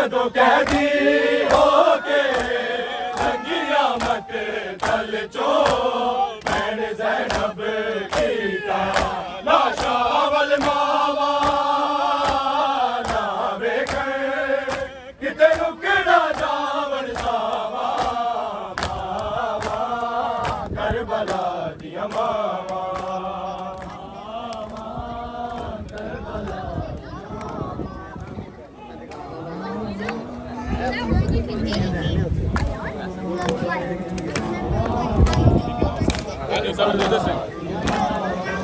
जदों कैदी हो के रंगिया मत दल चो भैन ज़ैनब कीता लाशा वल मावा ना वेखण किते रुकना जावण सावा मावा करबला दिया मावा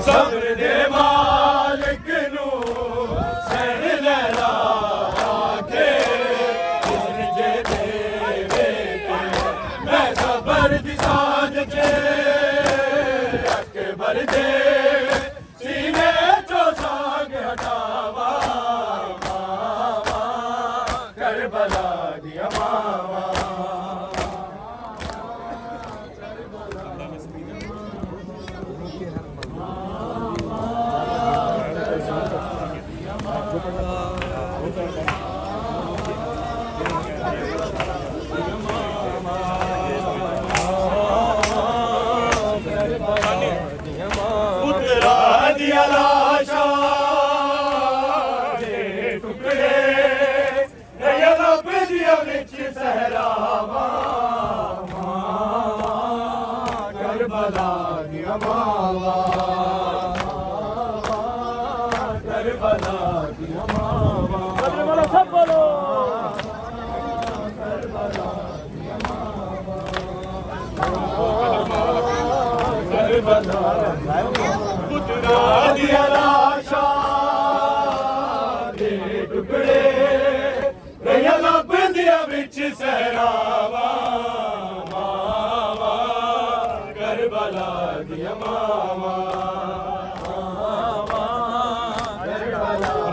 सब्र दे मालिक नू सैन लैला आखे हुस्न जे देवे ते मैं सबर दी साज चे अकबर दे सीने चो साग हटावा मावा करबला दिया मावा पुत्रा दिया लाशा दे टुकड़े नया लब दिया विच सहरावा करबला दिया मावा करबला दिया मावा करबला सब बोलो करबला दिया मावा करबला पुत्रा दिया लाशा दे टुकड़े नया लब दिया विच सहरावा मावा करबला दिया मावा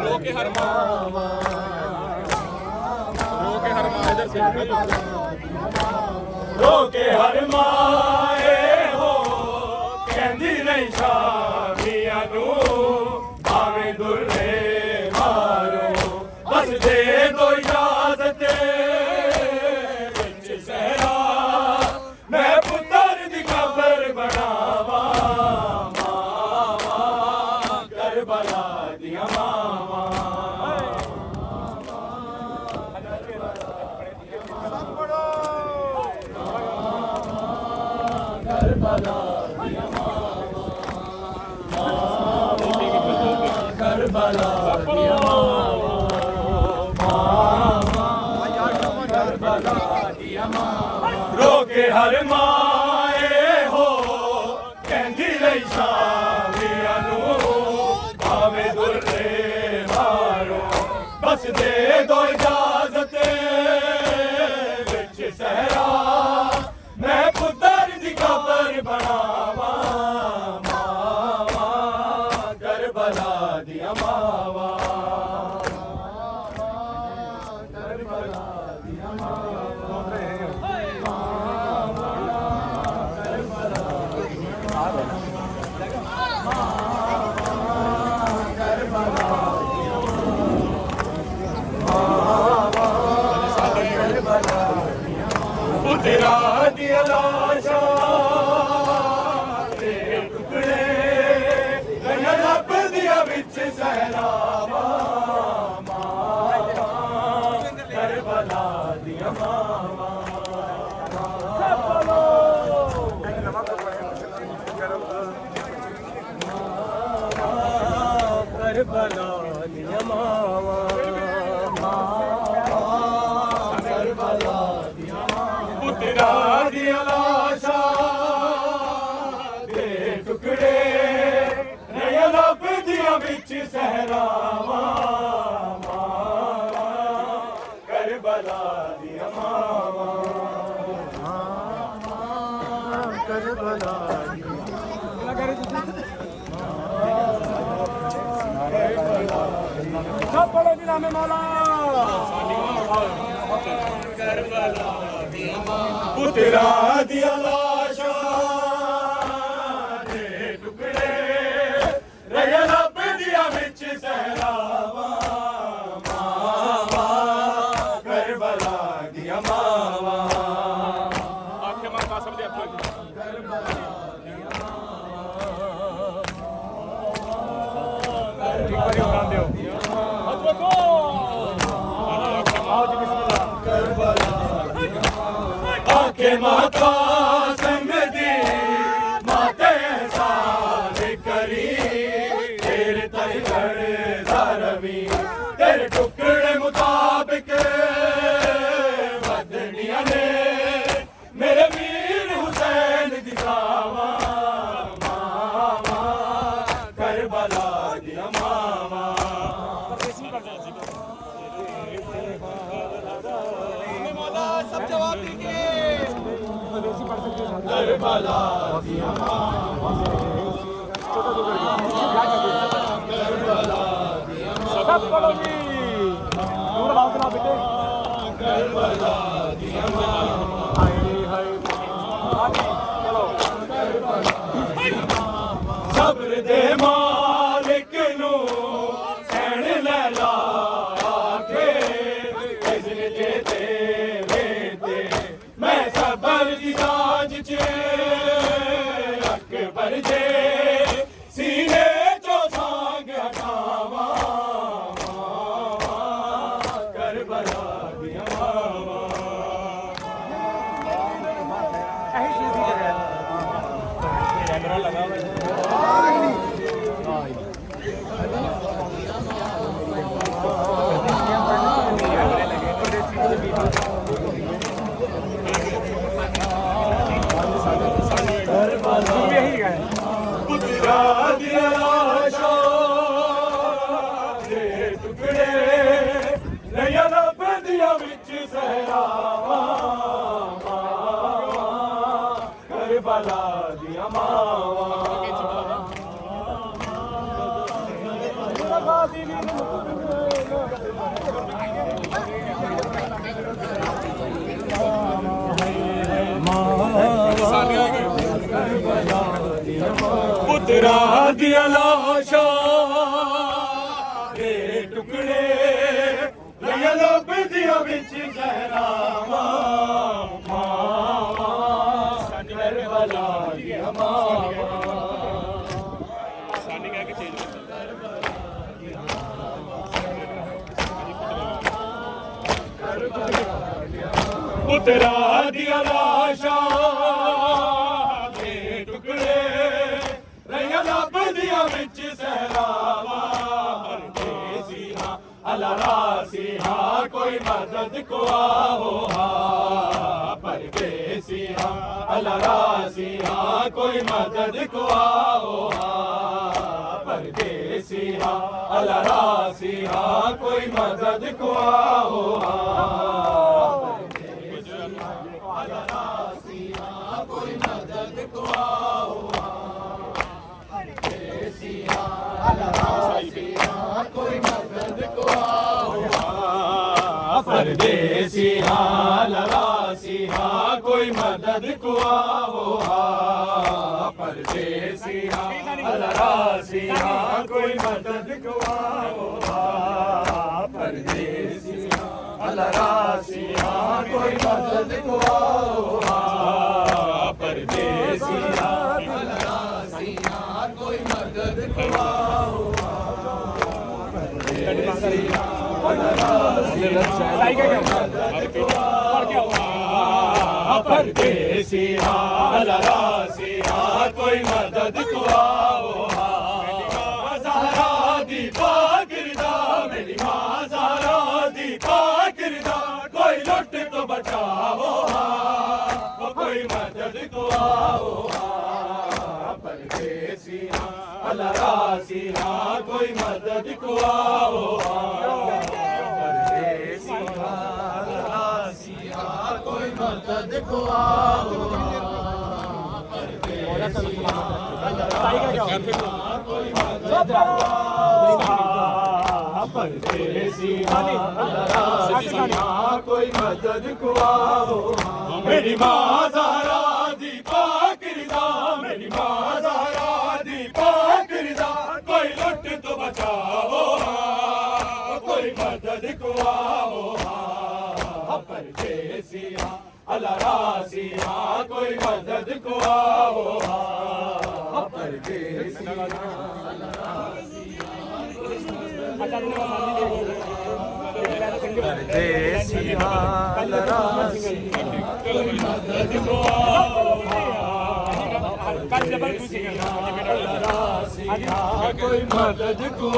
रोके हर मावा रोके हर माँ इधर से रोके हर माए हो कहंदी नहीं शामिया नू भावे दुर्रे मारो बस दे दो इजाजत विच सहरा मैं पुत्र दी कबर बनावा मावा करबला दिया मावा करबला दिया मावा करबला दिया मावा करबला दिया मावा रोके हर माए हो कहंदी रही शामिया नू भावे दुर्रे मारो बस दे दो इजाजत विच सहरा मैं पुत्र दी कबर बनावा मावा करबला दिया मावा करबला दिया मावा करबला पुत्रा दिया लाशा दे टुकड़े नया लब दिया विच सहरावा मावा करबला दिया मावा करबला दिया मावा करबला दिया पुत्रा दिया लाशा दे टुकड़े नया लब दिया विच सहरावा मावा करबला दिया मावा करबला सब पढ़ो नाम मौला करबला पुत्रा दिया लाशा दे टुकड़े नया लब दिया विच सहरावा मावा बारी उड़ान दो आओ जी बिस्मिल्लाह आके माता संग दी माते साल करी तेरे तई रवी तेरे टुकड़े मुताबिक बदनिया ने मेरे वीर हुसैन दिखावा मामा करबला दिया मामा सब जवाब दीजिए करबला दिया मामा करबला दिया सब बोलो जी दूर लाओ ना बेटे करबला दिया मामा हाय हाय चलो सब्र दे मालिक नू सैन ले ला के इज़्न जे ते मैं सबर दी साज च अकबर जे सीने चो सांग हटावा करबला दिया मावा कैमरा लगा हुआ पुत्रा दिया लाशा दे टुकड़े नया रब दिया विच सहरावा करबला दिया मावा पुत्रा दिया लाशा दे टुकड़े नया लब दिया विच सहरावा मावा करबला दिया मावा सानी कह के चेंज पुत्रा दिया लाशा दे टुकड़े नया लब दिया विच सहरावा परदेसिया अला रासिया कोई मदद को आवो हा परदेसिया अला रासिया कोई मदद को आवो हा परदेसिया अला रासिया कोई मदद को आवो हा अला रासिया कोई मदद को आवो हा परदेसिया अला रासिया कोई मदद को आओ परदेसिया अला रासिया कोई मदद को आओ परदेसिया अला रासिया कोई मदद को आओ परदेसिया अला रासिया कोई मदद को आओ परदेसिया अला रासिया कोई मदद को आओ परदेसिया अला रासिया परदेसिया अला रासिया कोई मदद को आओ ज़हरा दी पाकिरदा मेरी माँ ज़हरा दी पाकिरदा कोई लुट तो बचाओ कोई मदद को आओ परदेसिया अला रासिया कोई मदद को आओ परदेसिया अला रासिया कोई मदद को आओ परदेसिया अला रासिया कोई मदद को आओ परदेसिया अला रासिया कोई मदद को आओ मेरी माँ ज़हरा दी पाकिरदा मेरी माँ ज़हरा दी पाकिरदा कोई लुट तो बचाओ कोई मदद को आओ परदेसिया अला रासिया कोई मदद को आओ परदेसिया अला रासिया परदेसी हाल रासी कोई मदद को कोई मदद को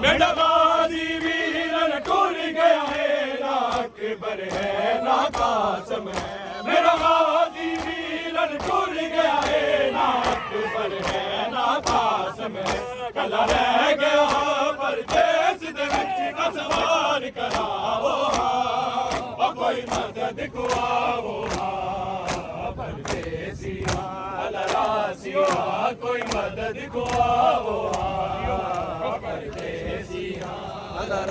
मेरा गाजी वीरन टूट गया है ना अकबर है ना कासम है मेरा गाजी वीरन टूट गया है ना अकबर है ना कासम है कला रह गया परदेस दे विच असवार कराओ कोई मदद को आओ परदेसी रासी कोई मदद को आओ परदेसी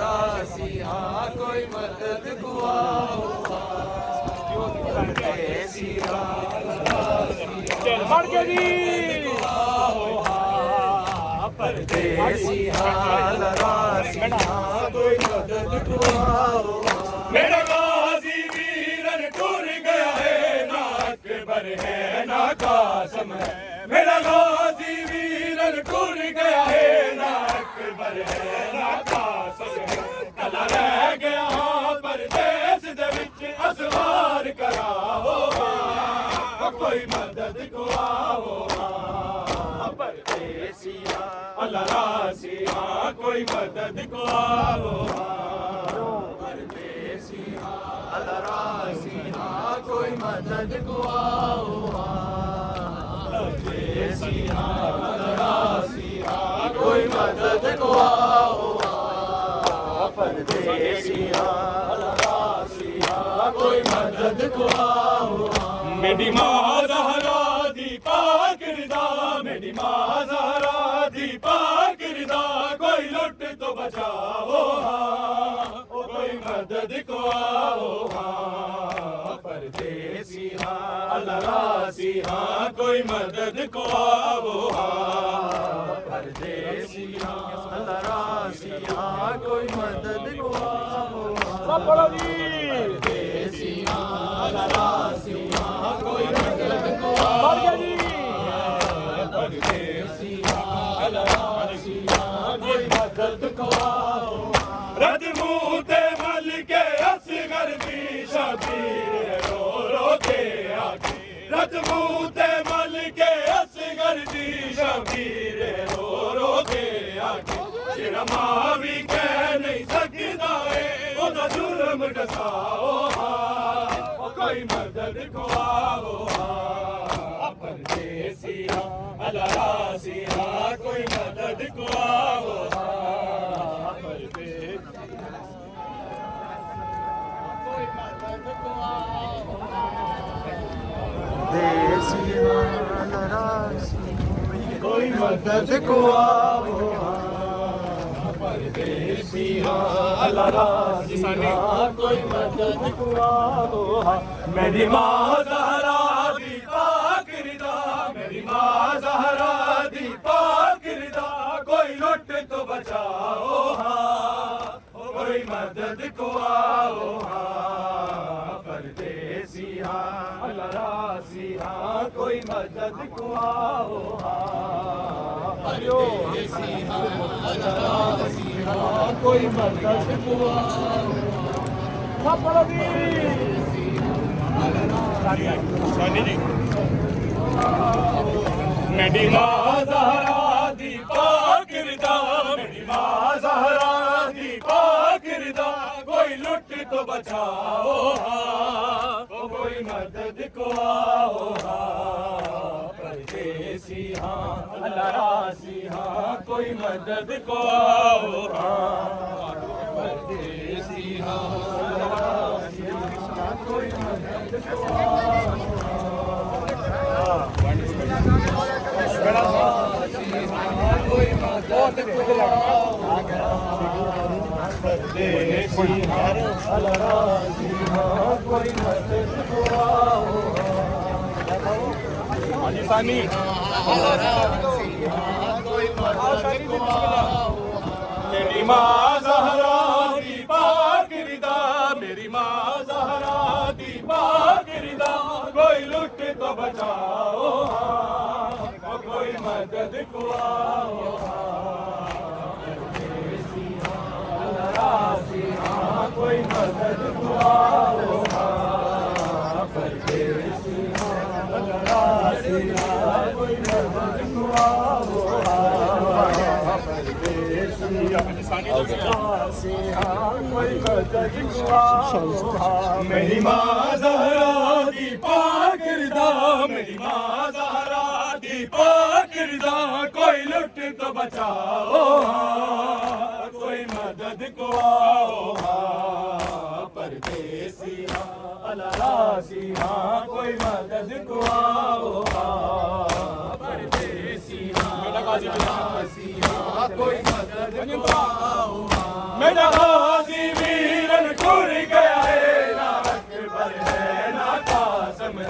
रासी कोई मदद को आओ परदेसी मर गया जी परदेसी रासी कोई मदद को आओ मेरा गाजी वीरन टूट गया है ना अकबर है ना कासम है मेरा गाजी वीरन टूट गया है ना अकबर है ना कासम है कला रह गया परदेस दे विच असवार कराओ कोई मदद को आओ परदेसी अल्लाह रासी कोई मदद को आओ परदेसी अल्लाह रासी कोई मदद को आओ परदेसी अल्लाह रासी कोई मदद को आओ परदेसी अल्लाह रासी कोई मदद को आओ मेरी माँ ज़हरा दी पाक रिदा मेरी माँ ज़हरा दी पाक रिदा कोई लुट तो बचाओ कोई मदद को आओ परदेसी अल्लाह रासी कोई मदद को आओ परदेसी अल्लाह रासी कोई मदद को आओ सब बोलो जी परदेसी अल्लाह रासी कोई मदद को मर गया जी परदेसी अल्लाह रासी कोई मदद को आओ रद मुँह ते मल के असगर भी शबीर रो रो के आके रद मुँह ते मल के असगर भी शबीर रो रो के आके तेरा माँ भी कह नहीं सकता है ओदा जुर्म डसाओ कोई मदद को आओ परदेसी अल्लाह रासी कोई मदद को आओ परदेसी कोई मदद को आओ परदेसी अल्लाह रासी कोई मदद को आओ मेरी माँ ज़हरा दी पाक रिदा मेरी माँ ज़हरा दी पाक रिदा कोई लुट तो बचाओ कोई मदद को आओ परदेसी अल्लाह रासी कोई मदद को आओ परदेसी अल्लाह रासी कोई मदद को आओ सब बोलो जी मेरी माँ ज़हरा दी पाक रिदा मेरी माँ ज़हरा दी पाक रिदा कोई लुट तो बचाओ कोई मदद को आओ परदेसी अल्लाह रासी कोई मदद को आओ परदेसी अल्लाह रासी कोई मदद को आओ कोई मदद को परदेसी अल्लाह रासी कोई मदद को आओ पाकिस्तानी कोई मदद को आओ मेरी माँ ज़हरा दी पाक रिदा मेरी माँ ज़हरा दी पाक रिदा कोई लुट तो बचाओ कोई मदद को आओ मेरी माँ ज़हरा दी पाकिरदा, मेरी माँ ज़हरा दी पाकिरदा, कोई लुट तो बचाओ हाँ, कोई मदद को आओ हाँ, परदेसी हाँ, अलासी हाँ, कोई मदद को आओ हाँ, परदेसी हाँ, अलासी हाँ, कोई मदद को आओ हाँ, मेरा गाज़ी वीरन टूर गया है, ना अकबर है ना कासिम है,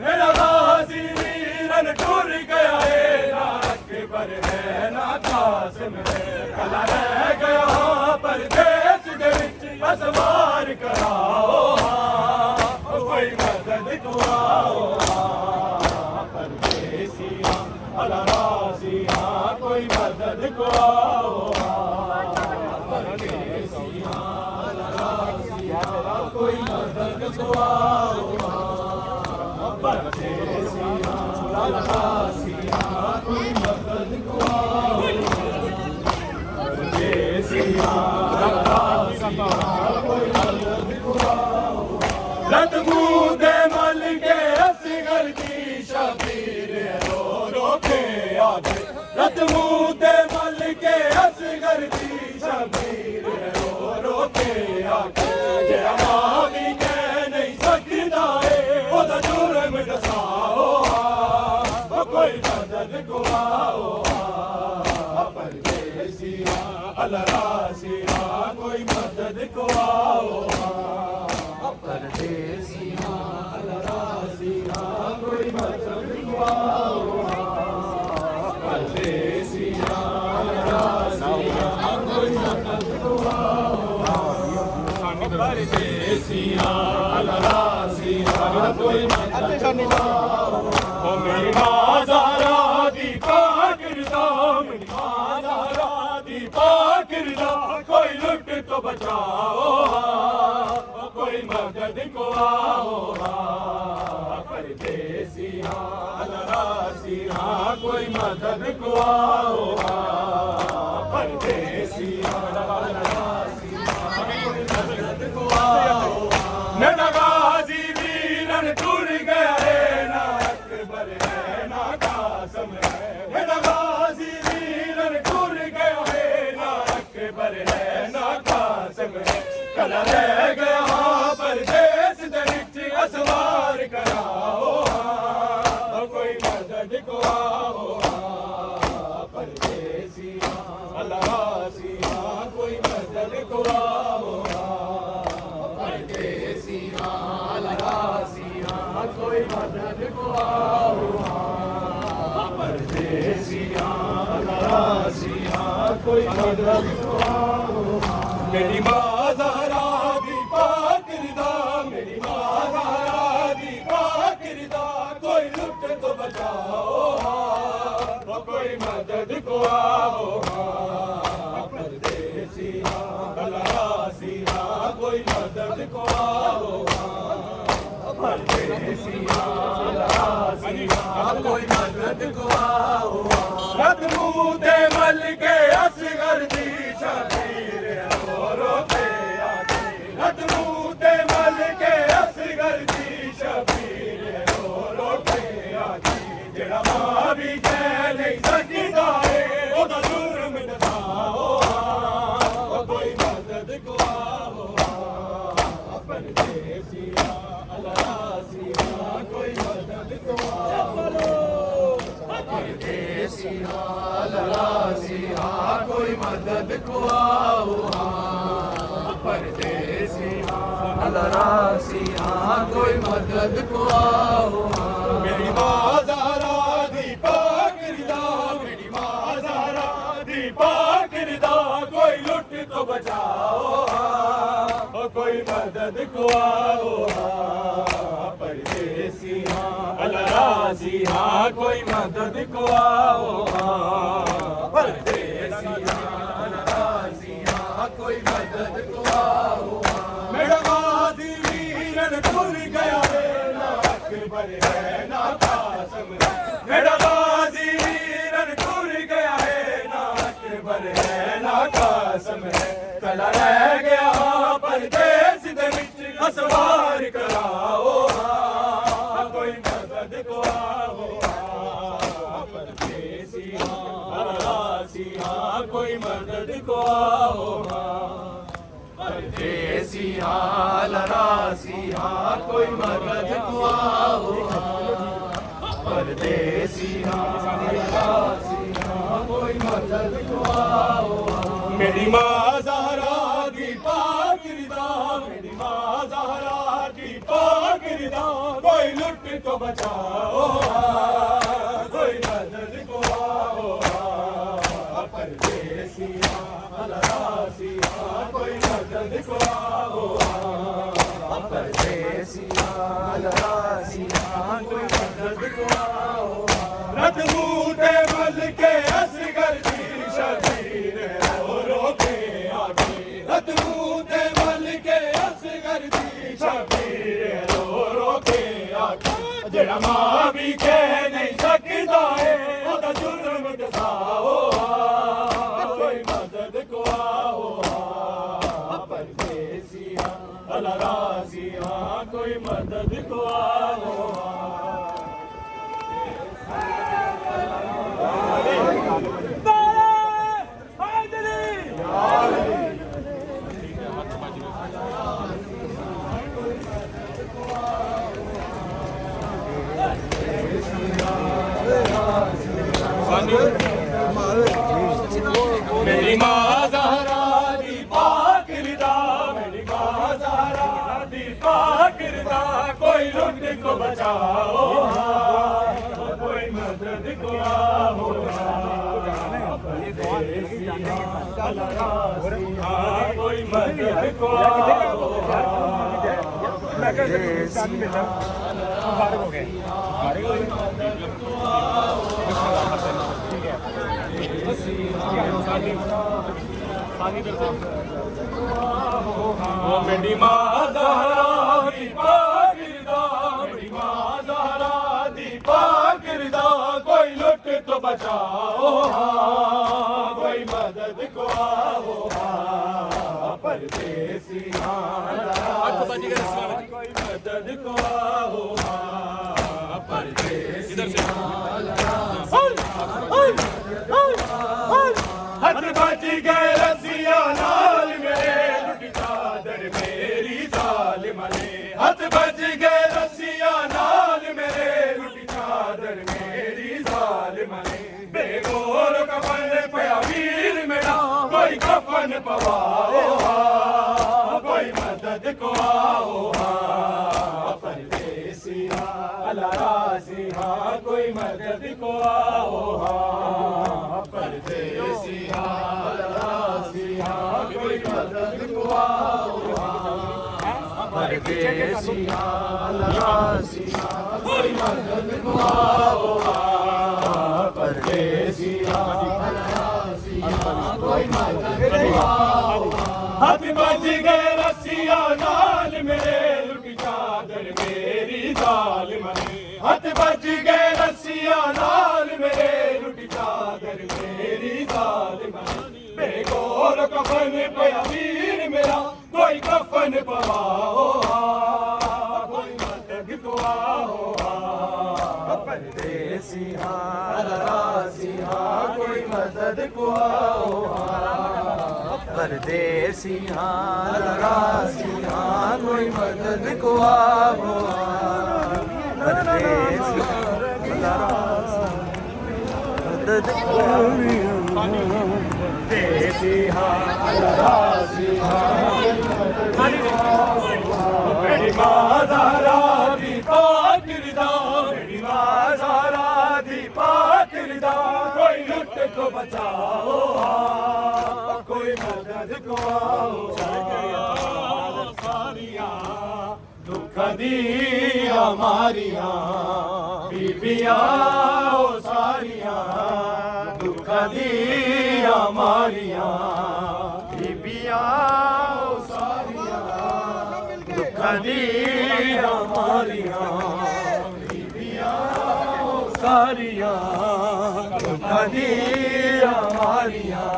मेरा गाज़ी वीरन टूर गया है, ना अकबर है ना कासिम है, कला रह गया परदेस दे विच असवार कराओ हाँ, कोई मदद को आओ हाँ, परदेसी हाँ, अलासी हाँ, कोई मदद को आओ हाँ, परदेसी हाँ, अलासी हाँ, कोई मदद को आओ हाँ, परदेसी हाँ, अलासी हाँ, कोई मदद को आओ परदेसी हाँ, अलासी हाँ, कोई मदद को आओ रत मुँह दे मल के असगर की शबीर रो रो के आगे, रत मुँह दे मल के असगर की शबीर रो रो के आगे, जेड़ा मां भी कह नहीं सकता है ओदा जुर्म दसाओ हाँ, कोई मदद को आओ हाँ, परदेसी हाँ, अलासी हाँ, कोई मदद को आओ हाँ, परदेसी हाँ, अलासी हाँ, कोई मदद को आओ हाँ, परदेसी हाँ, अलासी हाँ, कोई मदद को आओ हाँ, परदेसी हाँ, अलासी हाँ, कोई मदद को आओ हाँ, मेरी माँ ज़हरा दी पाकिरदा, मेरी माँ ज़हरा दी पाकिरदा, कोई लुट तो बचाओ हाँ, कोई मदद को आओ हाँ, परदेसी हाँ, अलासी हाँ, कोई मदद को आओ हाँ, परदेसी हाँ, अलासी हाँ, कोई मदद को आओ हाँ, मेरा गाज़ी वीरन टूर गया है, ना अकबर है ना कासिम है, मेरा गाज़ी वीरन टूर गया है, ना अकबर है ना कासिम है, कला रह गया परदेस दे विच असवार कराओ हाँ, कोई मदद को आओ हाँ, परदेसी हाँ, अलासी हाँ, कोई मदद को आओ हाँ, परदेसी हाँ, अलासी हाँ, कोई मदद को आओ हाँ, परदेसी हाँ, अलासी हाँ, कोई मदद को आओ हाँ, मेरी माँ ज़हरा दी पाकिरदा, मेरी माँ ज़हरा दी पाकिरदा, कोई लुट तो बचाओ हाँ, कोई मदद को आओ हाँ, परदेसी हाँ, अलासी हाँ, कोई मदद को आओ हाँ, परदेसी हाँ, अलासी हाँ, कोई मदद को आओ हाँ, रत मुँह दे मल के असगर दी शबीर रो रो के आगे, रत मुँह दे मल के असगर दी शबीर रो रो के आगे, जेड़ा मां भी कह नहीं सकता है ओदा जुर्म दसाओ हाँ, कोई मदद को आओ हाँ, परदेसी हाँ, अलासी हाँ, कोई मदद को आओ परदेसी हाँ, अलासी हाँ, कोई मदद को आओ हाँ, परदेसी हाँ, अलासी हाँ, कोई मदद को आओ हाँ, मेरी माँ ज़हरा दी पाकिरदा, मेरी माँ ज़हरा दी पाकिरदा, कोई लुट तो बचाओ हाँ, कोई मदद को आओ हाँ, परदेसी हाँ, अलासी हाँ, कोई मदद को आओ हाँ, परदेसी हाँ, अलासी हाँ, कोई मदद को आओ हाँ, मेरा गाज़ी वीरन टूर गया है, ना अकबर है ना कासिम है, मेरा गाज़ी वीरन टूर गया है, ना अकबर है ना कसम है कला रह गया परदेस दे विच असवार कराओ हाँ कोई मदद को आओ हाँ परदेसी अलासी हाँ कोई मदद को आओ हाँ परदेसी अलासी हाँ कोई मदद को आओ परदेसी अलासी हाँ कोई मदद को आओ मेरी माँ ज़हरा दी पाक रिदा मेरी माँ ज़हरा दी पाक रिदा कोई लुट को बचाओ कोई मदद को आओ परदेसी अलासी कोई मदद को आओ परदेसी अलासी कोई मदद को आओ रत बूटे मल के असगर की शबीर रोके आगे रत बूटे मल के असगर की शबीर रोके आगे जेड़ा मां भी कह नहीं सकता है ओदा जुर्म दसाओ कोई मदद को आओ परदेसी अलासी कोई मदद को आओ मेरी माँ ज़हरा दी पाक रिदा मेरी माँ ज़हरा दी पाक रिदा कोई लुट को बचाओ कोई मदद को आओ कोई मदद को आओ मेरी माँ ज़हरा दी पाक रिदा मेरी माँ ज़हरा दी पाक रिदा कोई लुट तो बचाओ कोई मदद को आओ परदेसी कोई मदद को आओ परदेसी हथ बच गए रसिया नाल मेरे लुट चादर मेरी जालिम ने हथ बच गए रसिया नाल मेरे लुट चादर मेरी जालिम ने बेगोर कफन पया वीर मेरा कोई कफन पवाओ कोई मदद को आओ परदेसी अलासी कोई मदद को आओ परदेसी अलासी कोई मदद को आओ परदेसी अलासी कोई मदद को आओ परदेसी अलासी कोई मदद को आओ हाथ बज गए रसिया नाल मेरे लुट चादर मेरी जालिम ने हाथ बज गए रसिया नाल मेरे लुट चादर मेरी जालिम ने बेगोर कफन पया वीर मेरा कोई कफन पवाओ कोई मदद को आओ परदेसी अलासी कोई मदद को आओ परदेसी अलासी कोई मदद को आओ परदेसी मदद परदेसी अलासी मेरी माँ ज़हरा दी पाक रिदा मेरी माँ ज़हरा दी पाक रिदा कोई लुट को बचाओ कोई मदद को आओ सारियां दुख दी हमारियां बीबियां ओ सारियां दुख दी हमारियां बीबियां ओ सारियां दुख दी हमारियां बीबियां ओ सारियां दुख दी हमारियां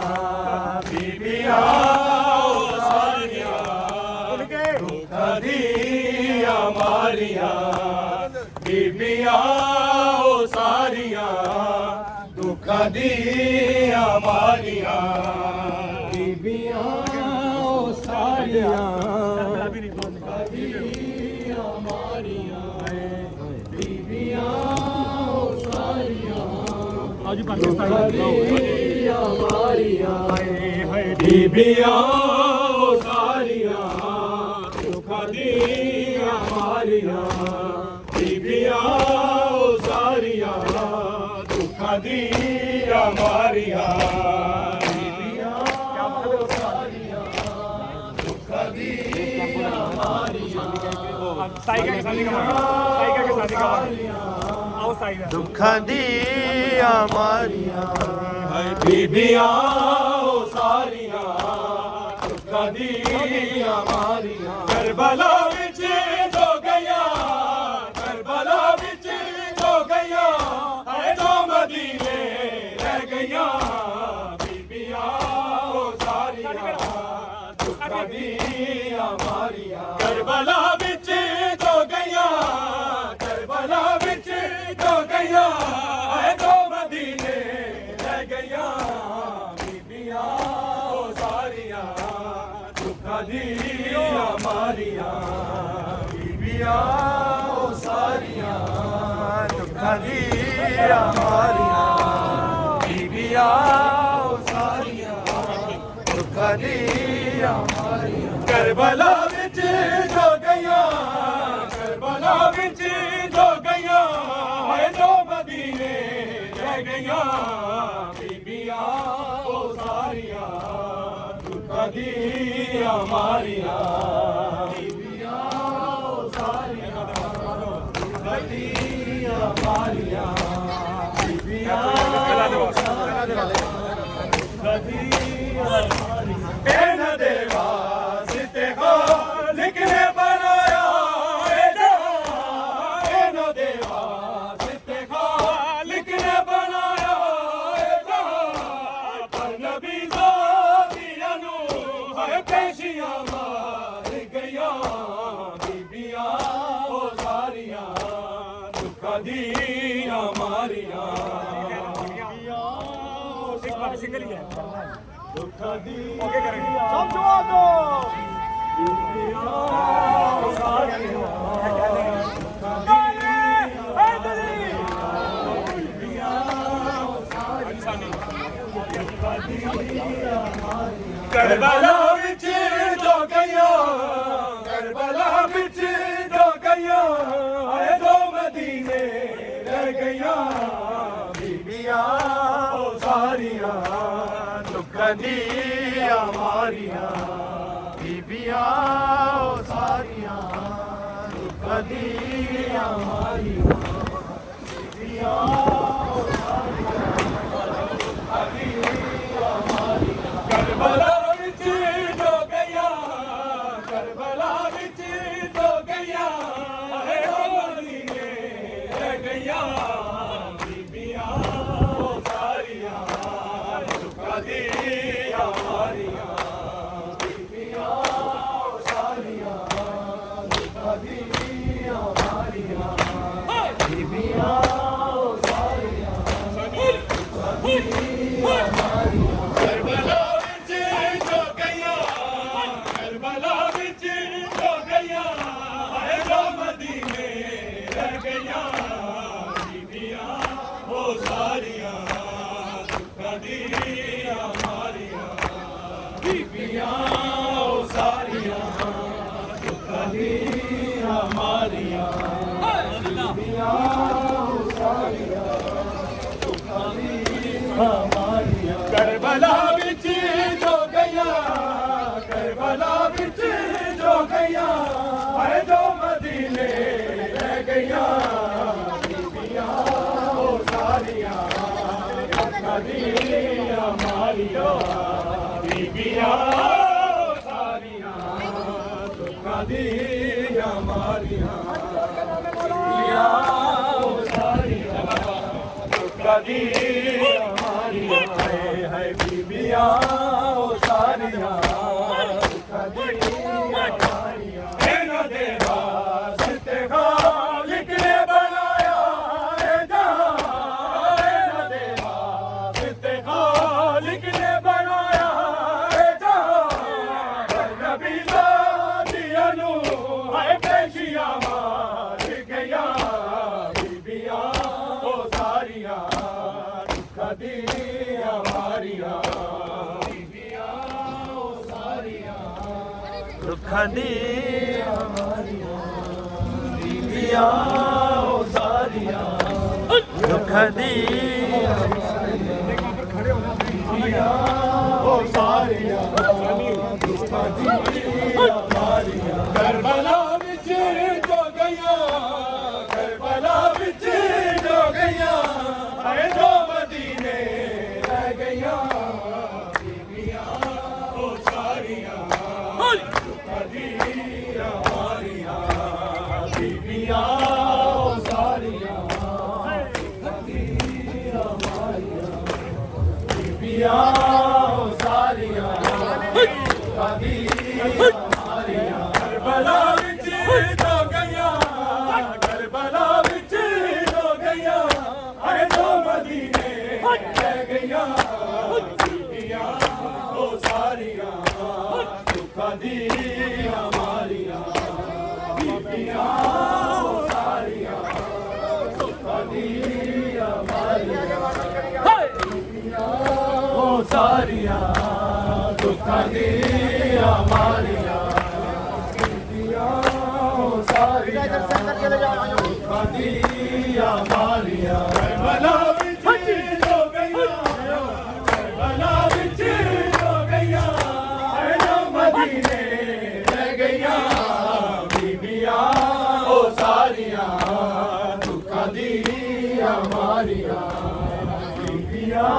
बीबियां ਬੀਬੀਆਂ ਉਹ ਸਾਰੀਆਂ ਦੁੱਖਾਂ ਦੀਆਂ ਮਾਰੀਆਂ ਬੀਬੀਆਂ ਉਹ ਸਾਰੀਆਂ ਦੁੱਖਾਂ ਦੀਆਂ ਮਾਰੀਆਂ ਬੀਬੀਆਂ ਉਹ ਸਾਰੀਆਂ ਦੁੱਖਾਂ ਦੀਆਂ ਮਾਰੀਆਂ ਬੀਬੀਆਂ ਉਹ ਸਾਰੀਆਂ ਆਜੀ ਪਾਕਿਸਤਾਨ ਦੀਆਂ ਮਾਰੀਆਂ ਬੀਬੀਆਂ ਉਹ ਸਾਰੀਆਂ ਦੁੱਖਾਂ ਦੀਆਂ ਮਾਰੀਆਂ ਬੀਬੀਆਂ ਉਹ ਸਾਰੀਆਂ ਦੁੱਖਾਂ ਦੀਆਂ ਮਾਰੀਆਂ ਬੀਬੀਆਂ ਉਹ ਸਾਰੀਆਂ ਦੁੱਖਾਂ ਦੀਆਂ ਮਾਰੀਆਂ ਸਾਈਕਾ ਕੇ ਸਾਡੀ ਕਮਾਂਗੇ ਆਓ ਸਾਈਕਾ ਦੁੱਖਾਂ ਦੀਆਂ ਮਾਰੀਆਂ ਬੀਬੀਆਂ ਉਹ ਸਾਰੀਆਂ ਦੁੱਖਾਂ ਦੀਆਂ ਮਾਰੀਆਂ ਕਰਬਲਾ ਵਿੱਚ ਜੋ ਗਈਆਂ ਕਰਬਲਾ ਵਿੱਚ ਜੋ ਗਈਆਂ ਹਾਏ ਦੋ ਮਦੀਨੇ ਰਹਿ ਗਈਆਂ ਬੀਬੀਆਂ ਉਹ ਸਾਰੀਆਂ ਦੁੱਖਾਂ ਦੀਆਂ ਮਾਰੀਆਂ ਕਰਬਲਾ ਵਿੱਚ ਜੋ ਗਈਆਂ ਕਰਬਲਾ ਵਿੱਚ ਜੋ ਗਈਆਂ ਹਾਏ ਦੋ ਮਦੀਨੇ ਰਹਿ ਗਈਆਂ ਬੀਬੀਆਂ ਉਹ ਸਾਰੀਆਂ ਦੁੱਖਾਂ ਦੀਆਂ ਮਾਰੀਆਂ ਬੀਬੀਆਂ ਉਹ ਸਾਰੀਆਂ ਦੁੱਖਾਂ ਦੀਆਂ ਮਾਰੀਆਂ ਬੀਬੀਆਂ ਉਹ ਸਾਰੀਆਂ ਦੁੱਖਾਂ ਦੀਆਂ ਮਾਰੀਆਂ ਕਰਬਲਾ ਵਿੱਚ ਜੋ ਗਈਆਂ ਕਰਬਲਾ ਵਿੱਚ ਜੋ ਗਈਆਂ ਹਾਏ ਦੋ ਮਦੀਨੇ ਰਹਿ ਗਈਆਂ ਬੀਬੀਆਂ ਉਹ ਸਾਰੀਆਂ ਦੁੱਖਾਂ ਦੀਆਂ ਮਾਰੀਆਂ ਬੀਬੀਆਂ ਉਹ ਸਾਰੀਆਂ ਦੁੱਖਾਂ ਦੀਆਂ ਮਾਰੀਆਂ ਬੀਬੀਆਂ ਉਹ ਸਾਰੀਆਂ ਦੁੱਖਾਂ ਦੀਆਂ ਇਹਨਾਂ ਦੇ ਵਾਸਤੇ ਖਾਲਿਕ ਨੇ ਬਣਾਇਆ ਇਹਨਾਂ ਦੇ ਵਾਸਤੇ ਖਾਲਿਕ ਨੇ ਬਣਾਇਆ ਪਰ ਨਬੀ ਜ਼ਾਦੀਆਂ ਨੂੰ ਹਾਏ ਪੇਸ਼ੀਆਂ ਮਾਰ ਗਈਆਂ ਬੀਬੀਆਂ ਉਹ ਸਾਰੀਆਂ ਦੁੱਖਾਂ ਦੀਆਂ ਮਾਰੀਆਂ ਸਿੰਗਲ ਹੀ ਹੈ ਦੁੱਖਾਂ ਦੀਆਂ ਓਕੇ ਕਰਾਂਗੇ ਸਭ ਜਵਾਬ ਦੋ ਬੀਬੀਆਂ ਉਹ ਸਾਰੀਆਂ ਕਰਬਲਾ ਵਿੱਚ ਜੋ ਗਈਆਂ ਕਰਬਲਾ ਵਿੱਚ ਜੋ ਗਈਆਂ ਹਾਏ ਦੋ ਮਦੀਨੇ ਰਹਿ ਗਈਆਂ ਬੀਬੀਆਂ ਉਹ ਸਾਰੀਆਂ ਦੁੱਖਾਂ ਦੀਆਂ ਮਾਰੀਆਂ ਬੀਬੀਆਂ ਉਹ ਸਾਰੀਆਂ ਦੁੱਖਾਂ ਦੀਆਂ ਮਾਰੀਆਂ ਬੀਬੀਆਂ ਉਹ ਸਾਰੀਆਂ ਦੁੱਖਾਂ ਦੀਆਂ ਮਾਰੀਆਂ ਕਰਬਲਾ ਵਿੱਚ ਜੋ ਗਈਆਂ ਕਰਬਲਾ ਵਿੱਚ ਜੋ ਗਈਆਂ ਹਾਏ ਦੋ ਮਦੀਨੇ ਰਹਿ ਗਈਆਂ ਬੀਬੀਆਂ ਉਹ ਸਾਰੀਆਂ ਦੁੱਖਾਂ ਦੀਆਂ ਮਾਰੀਆਂ ਬੀਬੀਆਂ ਉਹ ਸਾਰੀਆਂ ਦੁੱਖਾਂ ਦੀਆਂ ਮਾਰੀਆਂ ਬੀਬੀਆਂ ਉਹ ਸਾਰੀਆਂ ਦੁੱਖਾਂ ਦੀਆਂ ਮਾਰੀਆਂ ਕਰਬਲਾ ਵਿੱਚ ਜੋ ਗਈਆਂ ਕਰਬਲਾ ਵਿੱਚ ਜੋ ਗਈਆਂ ਹਾਏ ਦੋ ਮਦੀਨੇ ਰਹਿ ਗਈਆਂ ਬੀਬੀਆਂ ਉਹ ਸਾਰੀਆਂ ਦੁੱਖਾਂ ਦੀਆਂ ਮਾਰੀਆਂ ਬੀਬੀਆਂ ਉਹ ਸਾਰੀਆਂ ਦੁੱਖਾਂ ਦੀਆਂ ਮਾਰੀਆਂ ਬੀਬੀਆਂ ਉਹ ਸਾਰੀਆਂ ਦੁੱਖਾਂ ਦੀਆਂ ਮਾਰੀਆਂ ਕਰਬਲਾ ਵਿੱਚ ਜੋ ਗਈਆਂ ਕਰਬਲਾ ਵਿੱਚ ਜੋ ਗਈਆਂ ਹਾਏ ਦੋ ਮਦੀਨੇ ਰਹਿ ਗਈਆਂ ਬੀਬੀਆਂ ਉਹ ਸਾਰੀਆਂ ਦੁੱਖਾਂ ਦੀਆਂ ਮਾਰੀਆਂ ਬੀਬੀਆਂ ਉਹ ਸਾਰੀਆਂ ਦੁੱਖਾਂ ਦੀਆਂ ਮਾਰੀਆਂ ਬੀਬੀਆਂ ਉਹ ਸਾਰੀਆਂ ਦੁੱਖਾਂ ਦੀਆਂ ਮਾਰੀਆਂ ਹਾਏ ਬੀਬੀਆਂ ਉਹ ਸਾਰੀਆਂ ਸਾਰੀਆਂ ਇਹਨਾਂ ਦੇ ਵਾਸਤੇ ਖਾਲਿਕ ਨੇ ਬਣਾਇਆ ਏ ਜਹਾਨ ਇਹਨਾਂ ਦੇ ਵਾਸਤੇ ਖਾਲਿਕ ਨੇ ਬਣਾਇਆ ਏ ਜਹਾਨ ਨਬੀ ਦੀਆਂ ਨੂੰ ਹਾਏ ਪੇਸ਼ੀਆਂ ਮਾਰ ਗਿਆ ਬੀਬੀਆਂ ਉਹ ਸਾਰੀਆਂ ਦੁੱਖਾਂ ਦੀਆਂ ਮਾਰੀਆਂ ਬੀਬੀਆਂ ਉਹ ਸਾਰੀਆਂ ਦੁੱਖਾਂ ਦੀਆਂ ਮਾਰੀਆਂ ਬੀਬੀਆਂ ਉਹ ਸਾਰੀਆਂ ਦੁੱਖਾਂ ਦੀਆਂ ਖੜੇ ਹੋ ਜਾ ਬੀਬੀਆਂ ਉਹ ਸਾਰੀਆਂ ਦੁੱਖਾਂ ਦੀਆਂ ਮਾਰੀਆਂ ਕਰਬਲਾ ਵਿੱਚ ਜੋ ਗਈਆਂ ਕਰਬਲਾ ਵਿੱਚ ਜੋ ਗਈਆਂ ਹਾਏ ਜੋ ਮਦੀਨੇ ਰਹਿ ਗਈਆਂ ਬੀਬੀਆਂ ਉਹ ਸਾਰੀਆਂ ਦੁੱਖਾਂ ਦੀਆਂ ਮਾਰੀਆਂ ਬੀਬੀਆਂ ਉਹ ਸਾਰੀਆਂ ਦੁੱਖਾਂ ਦੀਆਂ ਮਾਰੀਆਂ ਬੀਬੀਆਂ ਉਹ ਸਾਰੀਆਂ ਦੁੱਖਾਂ ਦੀਆਂ ਮਾਰੀਆਂ ਕਰਬਲਾ ਵਿੱਚ ਜੋ ਗਈਆਂ ਕਰਬਲਾ ਵਿੱਚ ਜੋ ਗਈਆਂ ਹਾਏ ਜੋ ਮਦੀਨੇ ਰਹਿ ਗਈਆਂ ਬੀਬੀਆਂ ਉਹ ਸਾਰੀਆਂ ਦੁੱਖਾਂ ਦੀਆਂ ਮਾਰੀਆਂ ਬੀਬੀਆਂ ਉਹ ਸਾਰੀਆਂ ਦੁੱਖਾਂ ਦੀਆਂ ਮਾਰੀਆਂ ਬੀਬੀਆਂ ਉਹ ਸਾਰੀਆਂ ਦੁੱਖਾਂ ਦੀਆਂ ਮਾਰੀਆਂ ਬੀਬੀਆਂ ਉਹ ਸਾਰੀਆਂ ਦੁੱਖਾਂ ਦੀਆਂ ਮਾਰੀਆਂ ਕਰਬਲਾ ਵਿੱਚ ਜੋ ਗਈਆਂ ਕਰਬਲਾ ਵਿੱਚ ਜੋ ਗਈਆਂ ਹਾਏ ਜੋ ਮਦੀਨੇ ਰਹਿ ਗਈਆਂ ਬੀਬੀਆਂ ਉਹ ਸਾਰੀਆਂ ਦੁੱਖਾਂ ਦੀਆਂ ਮਾਰੀਆਂ ਬੀਬੀਆਂ